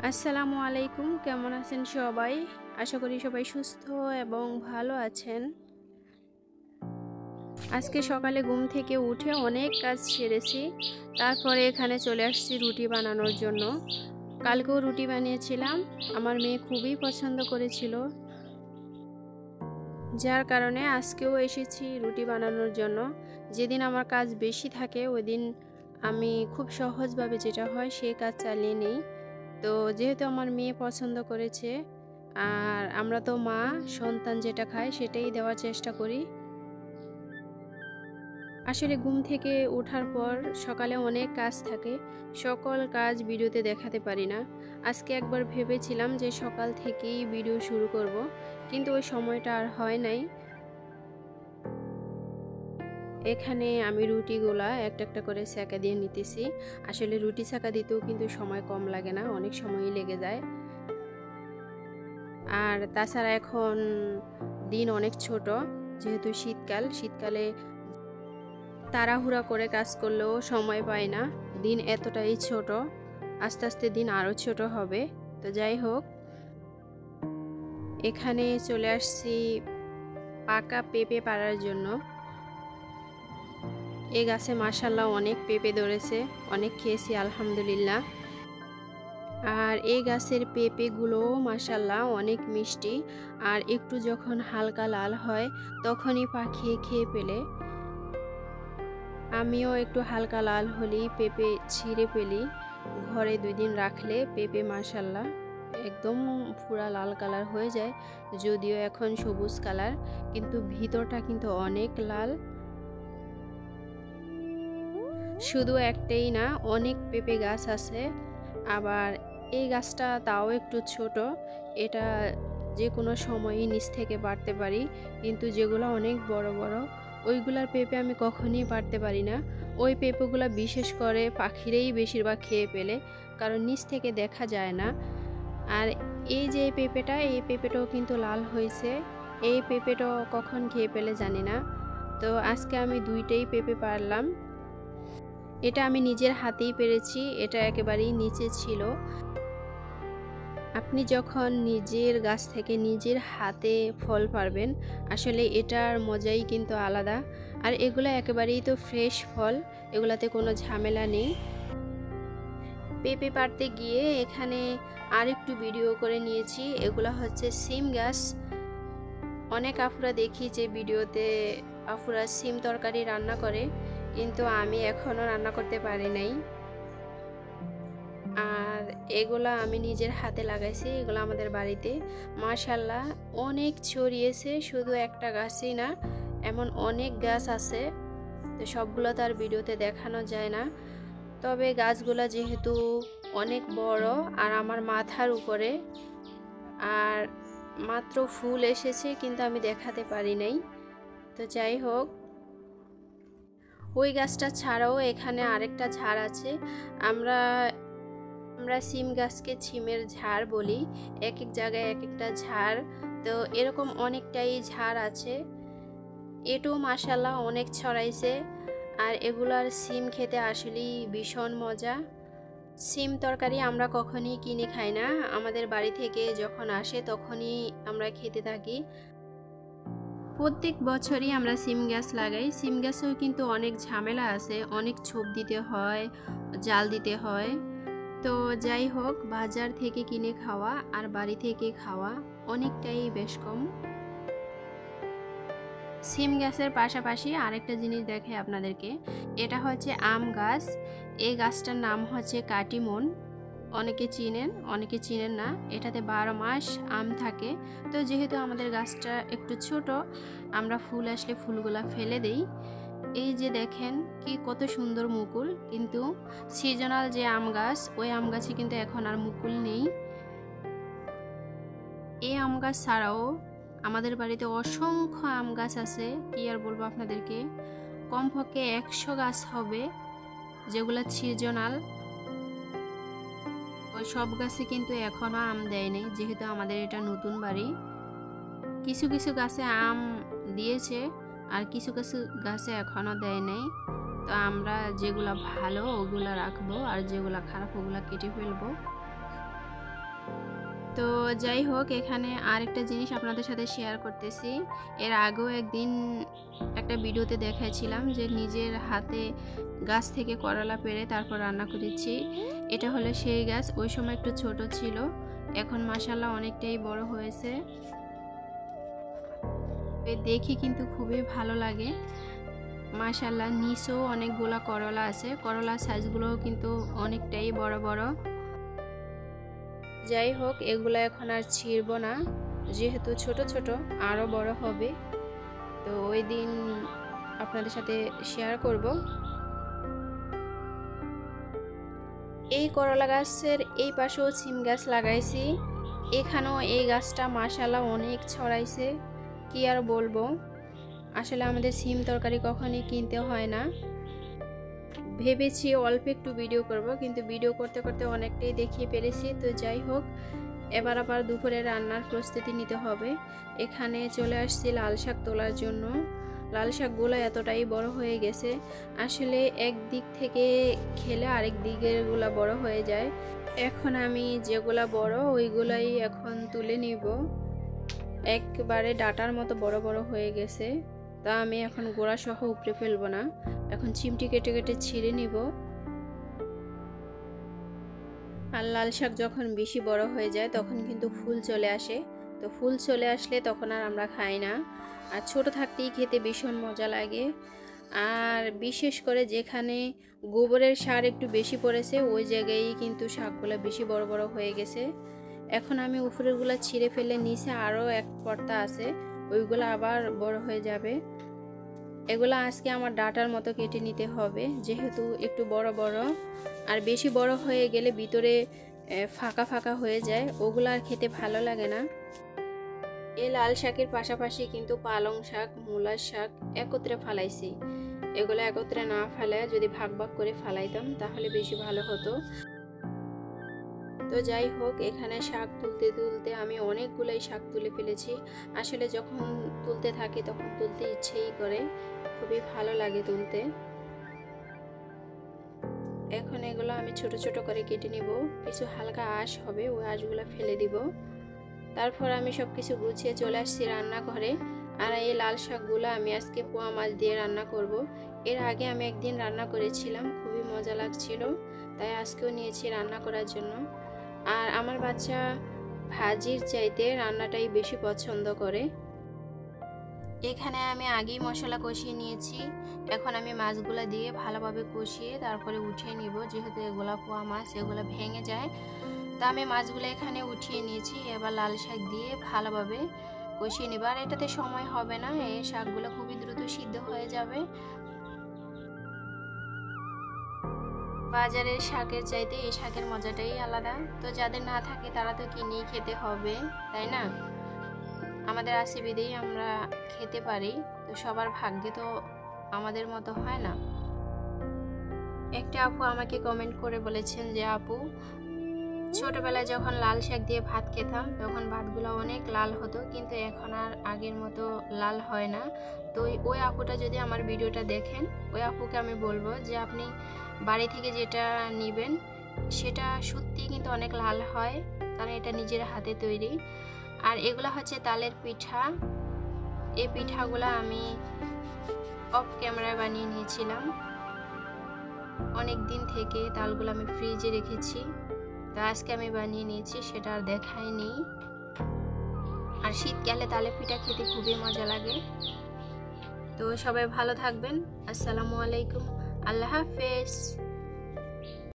আসসালামু আলাইকুম, কেমন আছেন সবাই? আশা করি সবাই সুস্থ এবং ভালো আছেন। আজকে সকালে ঘুম থেকে উঠে অনেক কাজ সেরেছি। তারপরে এখানে চলে আসছি রুটি বানানোর জন্য। কালকেও রুটি বানিয়েছিলাম, আমার মেয়ে খুবই পছন্দ করেছিল, যার কারণে আজকেও এসেছি রুটি বানানোর জন্য। যেদিন আমার কাজ বেশি থাকে ওই দিন আমি খুব সহজভাবে যেটা হয় সেই কাজ চালিয়ে নিই। তো যেহেতু আমার মেয়ে পছন্দ করেছে, আর আমরা তো মা সন্তান যেটা খায় সেটাই দেওয়ার চেষ্টা করি। আসলে ঘুম থেকে ওঠার পর সকালে অনেক কাজ থাকে, সকল কাজ ভিডিওতে দেখাতে পারি না। আজকে একবার ভেবেছিলাম যে সকাল থেকেই ভিডিও শুরু করব, কিন্তু ওই সময়টা আর হয় নাই। এখানে আমি রুটিগুলা একটা একটা করে সেঁকা দিয়ে নিতেছি। আসলে রুটি সেঁকা দিতেও কিন্তু সময় কম লাগে না, অনেক সময়ই লেগে যায়। আর তাছাড়া এখন দিন অনেক ছোট, যেহেতু শীতকালে তাড়াহুড়া করে কাজ করলেও সময় পাই না। দিন এতটাই ছোট, আস্তে আস্তে দিন আরও ছোট হবে। তো যাই হোক, এখানে চলে আসছি পাকা পেঁপে পাড়ার জন্য। এই গাছে মাশাআল্লাহ অনেক পেঁপে ধরেছে, অনেক খেয়েছি আলহামদুলিল্লাহ। আর এই গাছের পেঁপেগুলোও মাশাআল্লাহ অনেক মিষ্টি। আর একটু যখন হালকা লাল হয় তখনই পাখি খেয়ে ফেলে। আমিও একটু হালকা লাল হলেই পেঁপে ছিঁড়ে ফেলি। ঘরে 2 দিন রাখলে পেঁপে মাশাআল্লাহ একদম পুরা লাল কালার হয়ে যায়। যদিও এখন সবুজ কালার, কিন্তু ভিতরটা কিন্তু অনেক লাল। শুধু একটাই না, অনেক পেঁপে গাছ আছে। আবার এই গাছটা তাও একটু ছোট, এটা যে কোনো সময়ই নিচ থেকে পারতে পারি। কিন্তু যেগুলো অনেক বড় বড় ওইগুলার পেঁপে আমি কখনোই পারতে পারি না। ওই পেঁপেগুলো বিশেষ করে পাখিরাই বেশিরভাগ খেয়ে ফেলে, কারণ নিচ থেকে দেখা যায় না। আর এই যে পেঁপেটা, এই পেঁপেটাও কিন্তু লাল হয়েছে। এই পেঁপেটাও কখন খেয়ে ফেলে জানি না। তো আজকে আমি 2টাই পেঁপে পারলাম। এটা আমি নিজের হাতেই পেরেছি, এটা একেবারেই নিচে ছিল। আপনি যখন নিজের গাছ থেকে নিজের হাতে ফল পারবেন, আসলে এটার মজাই কিন্তু আলাদা। আর এগুলো একেবারেই তো ফ্রেশ ফল, এগুলাতে কোনো ঝামেলা নেই। পেঁপে পাড়তে গিয়ে এখানে আরেকটু ভিডিও করে নিয়েছি। এগুলো হচ্ছে সিম গাছ। অনেক আফুরা দেখি যে ভিডিওতে আফুরা সিম তরকারি রান্না করে, কিন্তু আমি এখনও রান্না করতে পারি নাই। আর এগুলা আমি নিজের হাতে লাগাইছি, এগুলো আমাদের বাড়িতে মাশাআল্লাহ অনেক ছড়িয়েছে। শুধু একটা গাছই না, এমন অনেক গাছ আছে। তো সবগুলো তো আর ভিডিওতে দেখানো যায় না। তবে গাছগুলা যেহেতু অনেক বড় আর আমার মাথার উপরে, আর মাত্র ফুল এসেছে কিন্তু আমি দেখাতে পারি নাই। তো যাই হোক, ওই গাছটা ছাড়াও এখানে আরেকটা ঝাড় আছে। আমরা আমরা সিম গাছকে সিমের ঝাড় বলি, এক এক জায়গায় এক একটা ঝাড়। তো এরকম অনেকটাই ঝাড় আছে। এটাও মাশাআল্লাহ অনেক ছড়াইছে। আর এগুলার সিম খেতে আসলেই ভীষণ মজা। সিম তরকারি আমরা কখনই কিনে খাই না, আমাদের বাড়ি থেকে যখন আসে তখনই আমরা খেতে থাকি। প্রত্যেক বছরই আমরা সিম গাছ লাগাই। সিম গাছেও কিন্তু অনেক ঝামেলা আছে, অনেক ছোপ দিতে হয়, জাল দিতে হয়। তো যাই হোক, বাজার থেকে কিনে খাওয়া আর বাড়ি থেকে খাওয়া অনেকটাই বেশ কম। সিম গাছের পাশাপাশি আরেকটা জিনিস দেখে আপনাদেরকে, এটা হচ্ছে আম গাছ। এই গাছটার নাম হচ্ছে কাটিমন। অনেকে চিনেন, অনেকে চিনেন না। এটাতে 12 মাস আম থাকে। তো যেহেতু আমাদের গাছটা একটু ছোট, আমরা ফুল আসলে ফুলগুলা ফেলে দেই। এই যে দেখেন কি কত সুন্দর মুকুল, কিন্তু সিজনাল যে আম গাছ, ওই আম গাছে কিন্তু এখন আর মুকুল নেই। এই আম গাছ ছাড়াও আমাদের বাড়িতে অসংখ্য আম গাছ আছে, কি আর বলবো আপনাদেরকে। কমপক্ষে 100 গাছ হবে, যেগুলো সিজনাল। ওই সব গাছে কিন্তু এখনো আম দেয়নি, যেহেতু আমাদের এটা নতুন বাড়ি। কিছু কিছু গাছে আম দিয়েছে, আর কিছু কিছু গাছে এখনো দেয় নাই। তো আমরা যেগুলা ভালো ওগুলা রাখবো, আর যেগুলা খারাপ ওগুলা কেটে ফেলবো। তো যাই হোক, এখানে আরেকটা জিনিস আপনাদের সাথে শেয়ার করতেছি। এর আগেও একদিন একটা ভিডিওতে দেখাচ্ছিলাম যে নিজের হাতে গাছ থেকে করলা পেড়ে তারপর রান্না করেছি। এটা হলো সেই গাছ। ওই সময় একটু ছোট ছিল, এখন মাশাআল্লাহ অনেকটাই বড় হয়েছে। দেখি কিন্তু খুবই ভালো লাগে মাশাআল্লাহ। নিচেও অনেকগুলা করলা আছে, করলার সাইজগুলোও কিন্তু অনেকটাই বড় বড়। যাই হোক, এগুলো এখন আর ছিঁড়ব না, যেহেতু ছোট ছোট আরও বড় হবে। তো ওই দিন আপনাদের সাথে শেয়ার করব। এই করলা গাছের এই পাশেও সিম গাছ লাগাইছি, এখানেও এই গাছটা মাশাআল্লাহ অনেক ছড়াইছে। কি আর বলবো, আসলে আমাদের সিম তরকারি কখনই কিনতে হয় না। ভেবেছি অল্প একটু ভিডিও করব, কিন্তু ভিডিও করতে করতে অনেকটাই দেখিয়ে পেরেছি। তো যাই হোক, এবার আবার দুপুরে রান্নার প্রস্তুতি নিতে হবে। এখানে চলে আসছি লাল শাক তোলার জন্য। লাল শাকগুলো এতটাই বড় হয়ে গেছে, আসলে এক দিক থেকে খেলে আরেক দিকের গুলা বড় হয়ে যায়। এখন আমি যেগুলা বড় ওইগুলাই এখন তুলে নিব। একবারে ডাটার মতো বড় বড় হয়ে গেছে, তা আমি এখন গোড়া সহ উপড়ে ফেলবো না, এখন চিমটি কেটে কেটে ছিঁড়ে নিব। আর লাল শাক যখন বেশি বড় হয়ে যায় তখন কিন্তু ফুল চলে আসে, তো ফুল চলে আসলে তখন আর আমরা খাই না। আর ছোট থাকতেই খেতে ভীষণ মজা লাগে। আর বিশেষ করে যেখানে গোবরের সার একটু বেশি পড়েছে ওই জায়গায় কিন্তু শাকগুলো বেশি বড় বড় হয়ে গেছে। এখন আমি উপরেরগুলো ছিঁড়ে ফেলে নিচে আরও এক পর্তা আছে, ওইগুলো আবার বড় হয়ে যাবে। এগুলো আজকে আমার ডাটার মতো কেটে নিতে হবে, যেহেতু একটু বড় বড়। আর বেশি বড় হয়ে গেলে ভিতরে ফাঁকা ফাঁকা হয়ে যায়, ওগুলো আর খেতে ভালো লাগে না। এই লাল শাকের পাশাপাশি কিন্তু পালং শাক, মূলার শাক একত্রে ফালাইছি। এগুলো একত্রে না ফেলায় যদি ভাগ ভাগ করে ফালাইতাম তাহলে বেশি ভালো হতো। তো যাই হোক, এখানে শাক তুলতে তুলতে আমি অনেকগুলাই শাক তুলে ফেলেছি। আসলে যখন তুলতে থাকি তখন তুলতে ইচ্ছেই করে, খুবই ভালো লাগে তুলতে। এখন এগুলো আমি ছোট ছোট করে কেটে নিব, কিছু হালকা আঁশ হবে, ওই আঁশগুলো ফেলে দিব। তারপর আমি সব কিছু গুছিয়ে চলে আসছি রান্নাঘরে। আর এই লাল শাকগুলো আমি আজকে পোয়া মাছ দিয়ে রান্না করব। এর আগে আমি একদিন রান্না করেছিলাম, খুবই মজা লাগছিল, তাই আজকেও নিয়েছি রান্না করার জন্য। আর আমার বাচ্চা ভাজির চাইতে রান্নাটাই বেশি পছন্দ করে। এখানে আমি আগেই মশলা কষিয়ে নিয়েছি, এখন আমি মাছগুলো দিয়ে ভালোভাবে কষিয়ে তারপরে উঠিয়ে নিব, যেহেতু এগুলা পোয়া মাছ এগুলো ভেঙে যায়। তা আমি মাছগুলো এখানে উঠিয়ে নিয়েছি। এবার লাল শাক দিয়ে ভালোভাবে কষিয়ে নিব। আর এটাতে সময় হবে না, এই শাকগুলো খুবই দ্রুত সিদ্ধ হয়ে যাবে। বাজারের শাকের চাইতে এই শাকের মজাটাই আলাদা। তো যাদের না থাকে তারা তো কিনেই খেতে হবে, তাই না? আমাদের আছে বিধেই আমরা খেতে পারি, তো সবার ভাগ্যে তো আমাদের মতো হয় না। একটা আপু আমাকে কমেন্ট করে বলেছেন যে আপু, ছোটবেলায় যখন লাল শাক দিয়ে ভাত খেতাম তখন ভাতগুলো অনেক লাল হতো, কিন্তু এখন আর আগের মতো লাল হয় না। তো ওই আপুটা যদি আমার ভিডিওটা দেখেন, ওই আপুকে আমি বলবো যে আপনি বাড়ি থেকে যেটা নেবেন সেটা সত্যি কিন্তু অনেক লাল হয়, কারণ এটা নিজের হাতে তৈরি। আর এগুলো হচ্ছে তালের পিঠা। এই পিঠাগুলো আমি অফ ক্যামেরায় বানিয়ে নিয়েছিলাম। অনেক দিন থেকে তালগুলো আমি ফ্রিজে রেখেছি, তো আজকে আমি বানিয়ে নিয়েছি, সেটা আর দেখাইনি। আর শীতকালে তালের পিঠা খেতে খুবই মজা লাগে। তো সবাই ভালো থাকবেন। আসসালামু আলাইকুম, আল্লাহ হাফেজ।